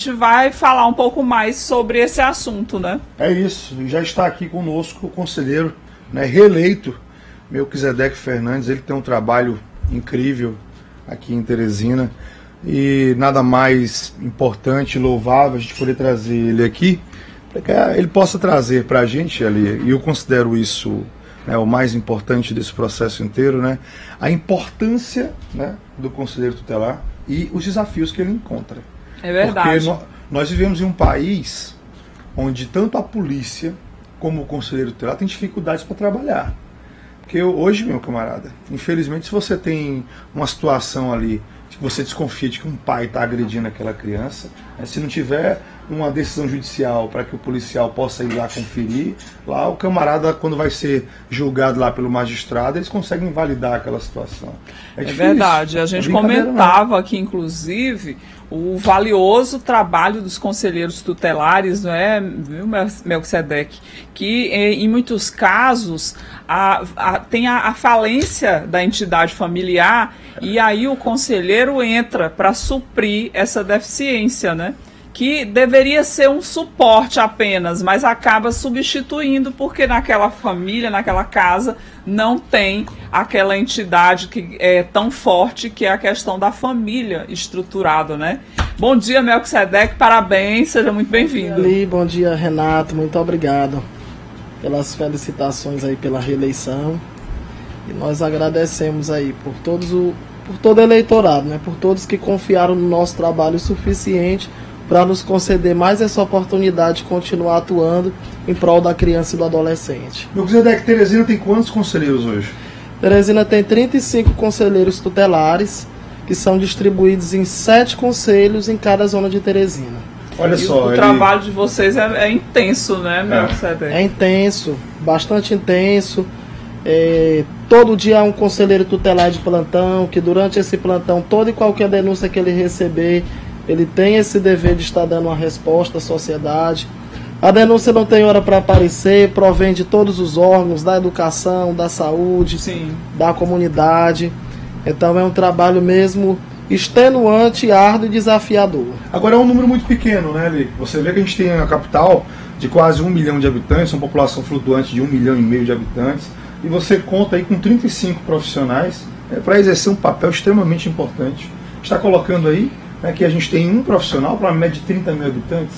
gente vai falar um pouco mais sobre esse assunto, né? É isso, já está aqui conosco o conselheiro, né, reeleito, Melquisedeque Fernandes. Ele tem um trabalho incrível aqui em Teresina e nada mais importante e louvável a gente poder trazer ele aqui, para que ele possa trazer para a gente ali, e eu considero isso, né, o mais importante desse processo inteiro, né, a importância, né, do conselheiro tutelar e os desafios que ele encontra. É verdade. Porque nós vivemos em um país onde tanto a polícia como o conselheiro tutelar tem dificuldades para trabalhar. Porque hoje, meu camarada, infelizmente, se você tem uma situação ali que você desconfia de que um pai está agredindo aquela criança, né, se não tiver uma decisão judicial para que o policial possa ir lá conferir, lá o camarada, quando vai ser julgado lá pelo magistrado, eles conseguem validar aquela situação. É verdade, a gente comentava aqui, inclusive, o valioso trabalho dos conselheiros tutelares, não é, viu, Melquisedeque? Que em muitos casos tem a falência da entidade familiar, e aí o conselheiro entra para suprir essa deficiência, né? Que deveria ser um suporte apenas, mas acaba substituindo, porque naquela família, naquela casa, não tem aquela entidade que é tão forte, que é a questão da família estruturada, né? Bom dia, Melquisedeque, parabéns, seja muito bem-vindo. Bom dia, Renato, muito obrigado pelas felicitações aí pela reeleição. E nós agradecemos aí por todo o eleitorado, né? Por todos que confiaram no nosso trabalho o suficiente para nos conceder mais essa oportunidade de continuar atuando em prol da criança e do adolescente. Melquisedeque, Teresina tem quantos conselheiros hoje? Teresina tem 35 conselheiros tutelares, que são distribuídos em 7 conselhos em cada zona de Teresina. Olha só, o trabalho de vocês é intenso, né, Melquisedeque? É intenso, bastante intenso. Todo dia há um conselheiro tutelar de plantão, que durante esse plantão, toda e qualquer denúncia que ele receber, ele tem esse dever de estar dando uma resposta à sociedade. A denúncia não tem hora para aparecer, provém de todos os órgãos, da educação, da saúde, sim, da comunidade. Então é um trabalho mesmo extenuante, árduo e desafiador. Agora é um número muito pequeno, né, Li? Você vê que a gente tem a capital de quase 1 milhão de habitantes, uma população flutuante de 1,5 milhão de habitantes, e você conta aí com 35 profissionais para exercer um papel extremamente importante. Está colocando aí que a gente tem um profissional para uma média de 30 mil habitantes?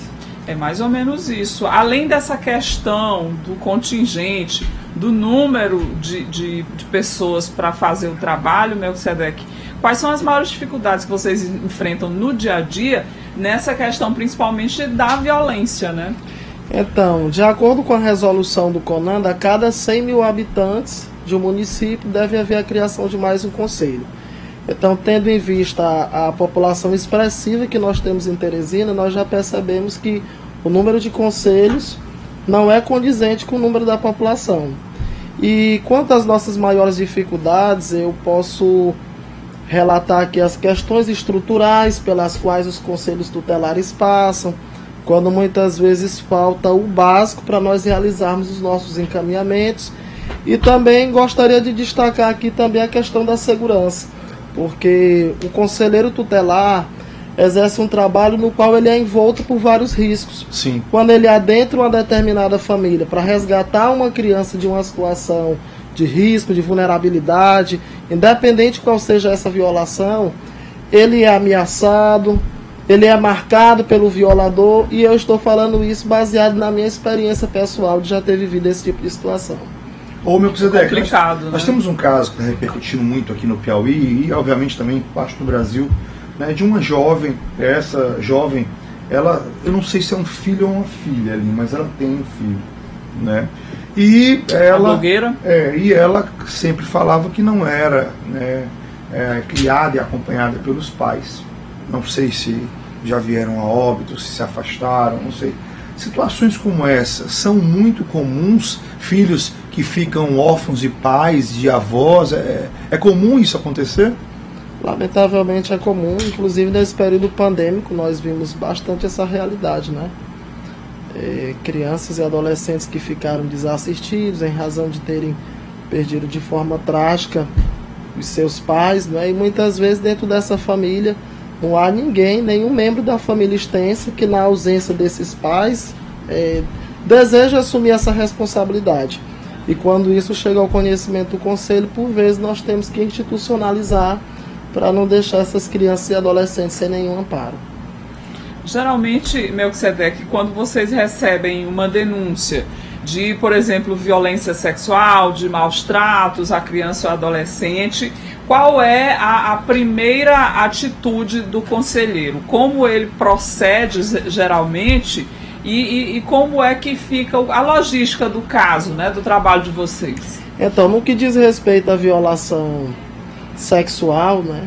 É mais ou menos isso. Além dessa questão do contingente, do número de pessoas para fazer o trabalho, Melquisedeque, quais são as maiores dificuldades que vocês enfrentam no dia a dia nessa questão, principalmente da violência, né? Então, de acordo com a resolução do CONANDA, a cada 100 mil habitantes de um município deve haver a criação de mais um conselho. Então, tendo em vista a população expressiva que nós temos em Teresina, nós já percebemos que o número de conselhos não é condizente com o número da população. E quanto às nossas maiores dificuldades, eu posso relatar aqui as questões estruturais pelas quais os conselhos tutelares passam, quando muitas vezes falta o básico para nós realizarmos os nossos encaminhamentos. E também gostaria de destacar aqui também a questão da segurança, porque o conselheiro tutelar exerce um trabalho no qual ele é envolto por vários riscos. Sim. Quando ele adentra uma determinada família para resgatar uma criança de uma situação de risco, de vulnerabilidade, independente qual seja essa violação, ele é ameaçado, ele é marcado pelo violador, e eu estou falando isso baseado na minha experiência pessoal de já ter vivido esse tipo de situação. Ô, Melquisedeque, nós temos um caso que está repercutindo muito aqui no Piauí e obviamente também em parte do Brasil, né, de uma jovem. Essa jovem, ela, eu não sei se é um filho ou uma filha ali, mas ela tem um filho, né? E ela, a blogueira? E ela sempre falava que não era, né, criada e acompanhada pelos pais. Não sei se já vieram a óbito, se afastaram, não sei. Situações como essa são muito comuns, filhos que ficam órfãos de pais, de avós, é comum isso acontecer? Lamentavelmente é comum, inclusive nesse período pandêmico nós vimos bastante essa realidade, né? Crianças e adolescentes que ficaram desassistidos em razão de terem perdido de forma trágica os seus pais, né? E muitas vezes dentro dessa família não há ninguém, nenhum membro da família extensa que, na ausência desses pais, deseja assumir essa responsabilidade. E quando isso chega ao conhecimento do Conselho, por vezes nós temos que institucionalizar para não deixar essas crianças e adolescentes sem nenhum amparo. Geralmente, Melquisedeque, quando vocês recebem uma denúncia de, por exemplo, violência sexual, de maus tratos à criança ou adolescente, qual é a primeira atitude do conselheiro? Como ele procede geralmente e como é que fica a logística do caso, né, do trabalho de vocês? Então, no que diz respeito à violação sexual, né,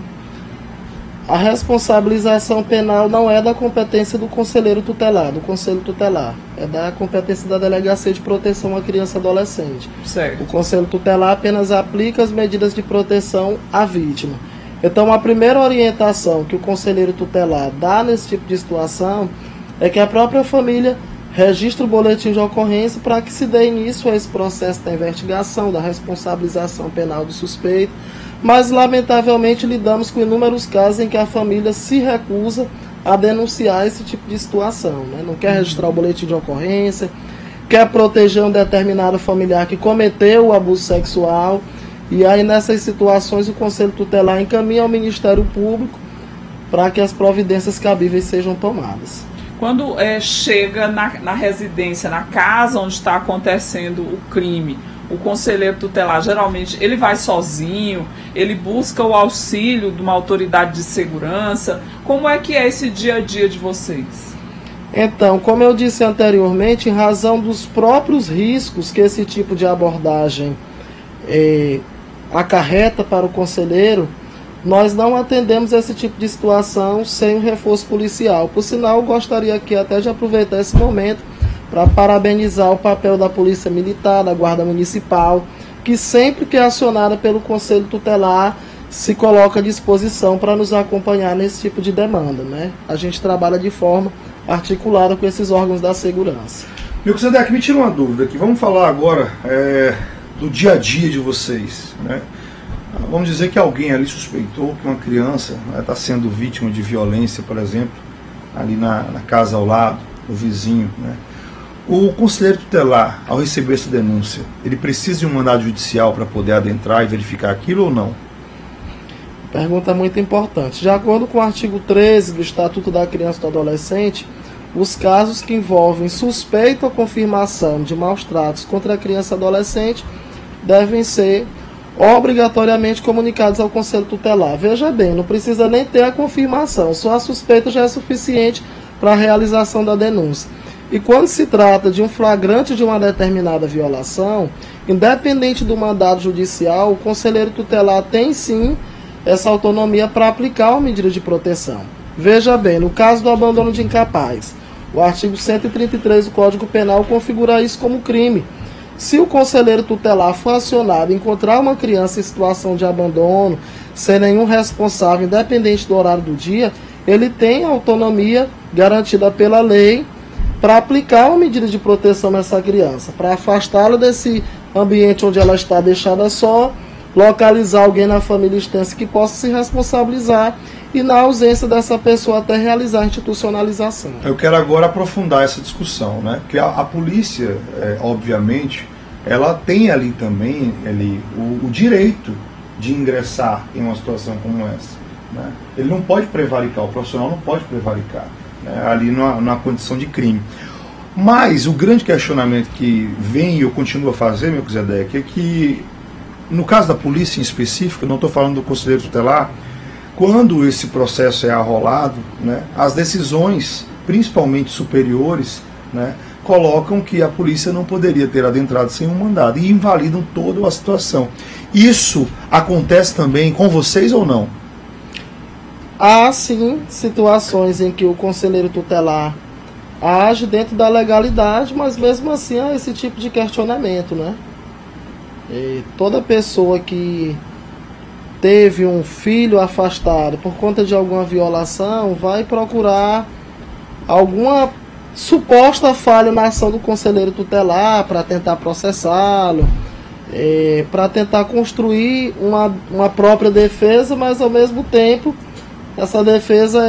a responsabilização penal não é da competência do conselheiro tutelar, do conselho tutelar. É da competência da Delegacia de Proteção à Criança e Adolescente. Certo. O conselho tutelar apenas aplica as medidas de proteção à vítima. Então, a primeira orientação que o conselheiro tutelar dá nesse tipo de situação é que a própria família registre o boletim de ocorrência para que se dê início a esse processo da investigação, da responsabilização penal do suspeito. Mas, lamentavelmente, lidamos com inúmeros casos em que a família se recusa a denunciar esse tipo de situação, né? Não quer registrar o boletim de ocorrência, quer proteger um determinado familiar que cometeu o abuso sexual, e aí nessas situações o Conselho Tutelar encaminha ao Ministério Público para que as providências cabíveis sejam tomadas. Quando chega na residência, na casa onde está acontecendo o crime, o conselheiro tutelar, geralmente, ele vai sozinho, ele busca o auxílio de uma autoridade de segurança. Como é que é esse dia a dia de vocês? Então, como eu disse anteriormente, em razão dos próprios riscos que esse tipo de abordagem acarreta para o conselheiro, nós não atendemos esse tipo de situação sem um reforço policial. Por sinal, eu gostaria aqui até de aproveitar esse momento para parabenizar o papel da Polícia Militar, da Guarda Municipal, que sempre que é acionada pelo Conselho Tutelar, se coloca à disposição para nos acompanhar nesse tipo de demanda, né? A gente trabalha de forma articulada com esses órgãos da segurança. Melquisedeque, me tira uma dúvida aqui. Vamos falar agora do dia a dia de vocês, né? Vamos dizer que alguém ali suspeitou que uma criança está sendo vítima de violência, por exemplo, ali na casa ao lado, o vizinho, né? O conselheiro tutelar, ao receber essa denúncia, ele precisa de um mandado judicial para poder adentrar e verificar aquilo ou não? Pergunta muito importante. De acordo com o artigo 13 do Estatuto da Criança e do Adolescente, os casos que envolvem suspeita ou confirmação de maus tratos contra a criança e adolescente devem ser obrigatoriamente comunicados ao Conselho Tutelar. Veja bem, não precisa nem ter a confirmação, só a suspeita já é suficiente para a realização da denúncia. E quando se trata de um flagrante de uma determinada violação, independente do mandado judicial, o conselheiro tutelar tem sim essa autonomia para aplicar uma medida de proteção. Veja bem, no caso do abandono de incapaz, o artigo 133 do Código Penal configura isso como crime. Se o conselheiro tutelar for acionado e encontrar uma criança em situação de abandono, sem nenhum responsável, independente do horário do dia, ele tem a autonomia garantida pela lei para aplicar uma medida de proteção nessa criança, para afastá-la desse ambiente onde ela está deixada só, localizar alguém na família extensa que possa se responsabilizar e, na ausência dessa pessoa, até realizar a institucionalização. Eu quero agora aprofundar essa discussão, né? Porque a polícia, obviamente, ela tem ali também o direito de ingressar em uma situação como essa, né? Ele não pode prevaricar, o profissional não pode prevaricar, né? Ali na condição de crime. Mas o grande questionamento que vem e eu continuo a fazer, Melquisedeque, é que, no caso da polícia em específico, não estou falando do conselheiro tutelar, quando esse processo é arrolado, né, as decisões, principalmente superiores, né, colocam que a polícia não poderia ter adentrado sem um mandado e invalidam toda a situação. Isso acontece também com vocês ou não? Há sim situações em que o conselheiro tutelar age dentro da legalidade, mas mesmo assim há esse tipo de questionamento, né? E toda pessoa que teve um filho afastado por conta de alguma violação vai procurar alguma suposta falha na ação do conselheiro tutelar para tentar processá-lo, para tentar construir uma própria defesa, mas ao mesmo tempo essa defesa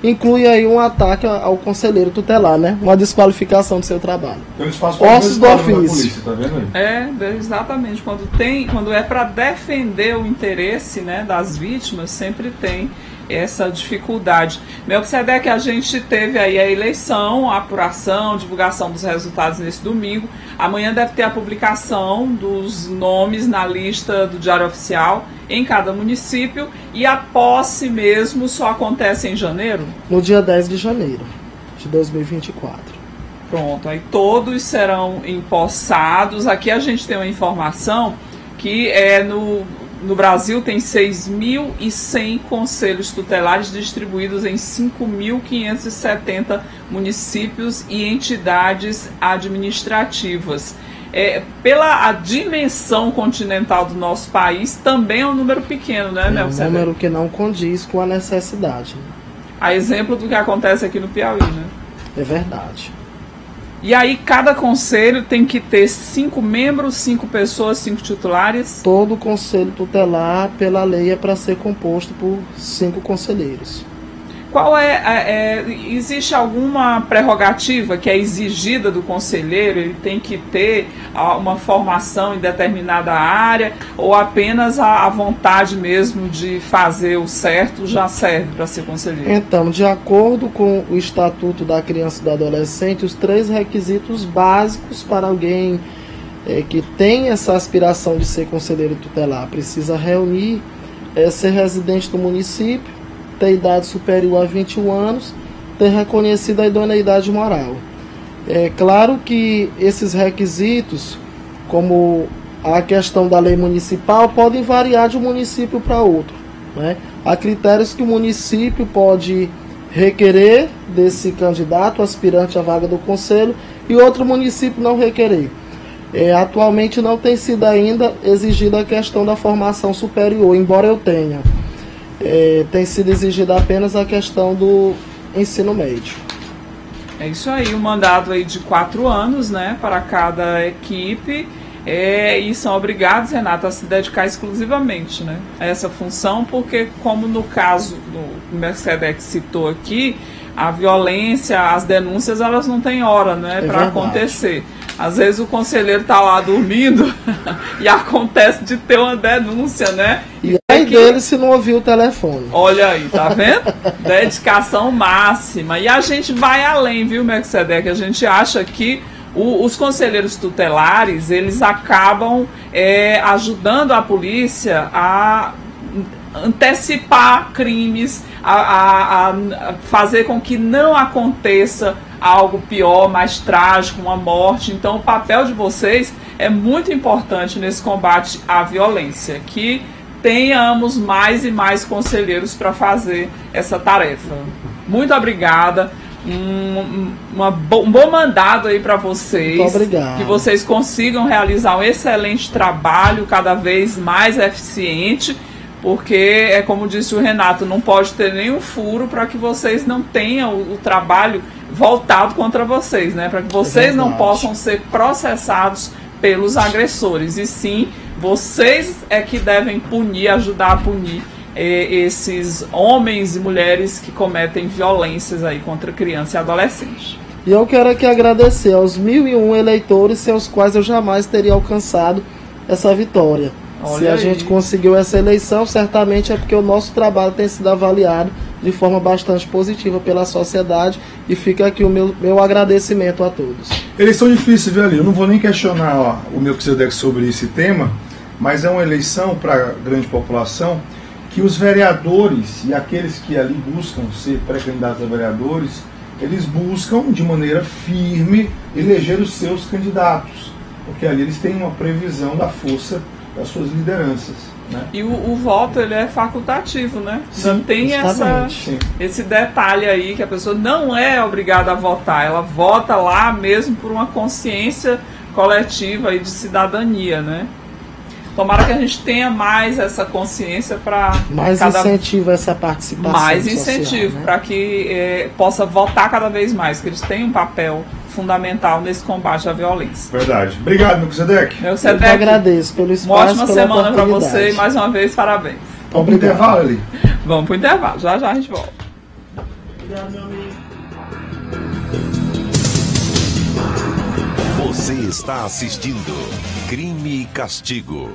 inclui aí um ataque ao conselheiro tutelar, né? Uma desqualificação do seu trabalho. Tem um espaço ossos do ofício. Tá vendo aí? Exatamente. Quando é para defender o interesse, né, das vítimas, sempre tem essa dificuldade. Melquisedeque, a gente teve aí a eleição, a apuração, divulgação dos resultados nesse domingo. Amanhã deve ter a publicação dos nomes na lista do Diário Oficial em cada município, e a posse mesmo só acontece em janeiro? No dia 10 de janeiro de 2024. Pronto, aí todos serão empossados. Aqui a gente tem uma informação que no Brasil tem 6.100 conselhos tutelares distribuídos em 5.570 municípios e entidades administrativas. Pela a dimensão continental do nosso país, também é um número pequeno, né, Melquisedeque? É um número que não condiz com a necessidade. A exemplo do que acontece aqui no Piauí, né? É verdade. E aí cada conselho tem que ter 5 membros, 5 pessoas, 5 titulares? Todo conselho tutelar, pela lei, é para ser composto por 5 conselheiros. Existe alguma prerrogativa que é exigida do conselheiro? Ele tem que ter uma formação em determinada área, ou apenas a vontade mesmo de fazer o certo já serve para ser conselheiro? Então, de acordo com o Estatuto da Criança e do Adolescente, os 3 requisitos básicos para alguém que tem essa aspiração de ser conselheiro tutelar: precisa reunir, ser residente do município, ter idade superior a 21 anos, ter reconhecido a idoneidade moral. É claro que esses requisitos, como a questão da lei municipal, podem variar de um município para outro, né? Há critérios que o município pode requerer desse candidato, aspirante à vaga do conselho, e outro município não requerer. Atualmente não tem sido ainda exigida a questão da formação superior, embora eu tenha. Tem sido exigida apenas a questão do ensino médio. É isso aí, um mandado aí de 4 anos, né, para cada equipe, e são obrigados, Renata, a se dedicar exclusivamente, né, a essa função, porque, como no caso do Melquisedeque citou aqui, a violência, as denúncias, elas não têm hora, né, para acontecer. Às vezes o conselheiro está lá dormindo e acontece de ter uma denúncia, né? E aí dele se não ouvir o telefone. Olha aí, tá vendo? Dedicação máxima. E a gente vai além, viu, Melquisedeque? A gente acha que os conselheiros tutelares, eles acabam ajudando a polícia a antecipar crimes, a fazer com que não aconteça algo pior, mais trágico, uma morte. Então o papel de vocês é muito importante nesse combate à violência, que tenhamos mais e mais conselheiros para fazer essa tarefa. Muito obrigada, um bom mandado aí para vocês. Muito obrigado. Que vocês consigam realizar um excelente trabalho, cada vez mais eficiente, porque como disse o Renato, não pode ter nenhum furo para que vocês não tenham o trabalho voltado contra vocês, né? Para que vocês não possam ser processados pelos agressores, e sim, vocês é que devem punir, ajudar a punir esses homens e mulheres que cometem violências aí contra criança e adolescente. E eu quero aqui agradecer aos 1.001 eleitores sem os quais eu jamais teria alcançado essa vitória. Se a gente conseguiu essa eleição, certamente é porque o nosso trabalho tem sido avaliado de forma bastante positiva pela sociedade, e fica aqui o meu agradecimento a todos. Eleição difícil, viu, ali? Eu não vou nem questionar o Melquisedeque sobre esse tema, mas é uma eleição para a grande população que os vereadores e aqueles que ali buscam ser pré-candidatos a vereadores, eles buscam de maneira firme eleger os seus candidatos, porque ali eles têm uma previsão da força das suas lideranças, né? E o voto, ele é facultativo, né? Sim, tem esse detalhe aí, que a pessoa não é obrigada a votar, ela vota lá mesmo por uma consciência coletiva e de cidadania, né? Tomara que a gente tenha mais essa consciência para incentivo a essa participação mais incentivo, né? Para que possa votar cada vez mais, que eles têm um papel fundamental nesse combate à violência. Verdade. Obrigado, Melquisedeque. Eu agradeço pelo espaço. Uma ótima semana para você e mais uma vez parabéns. Vamos pro intervalo ali. Vamos pro intervalo, já a gente volta. Obrigado, meu amigo. Você está assistindo Crime e Castigo.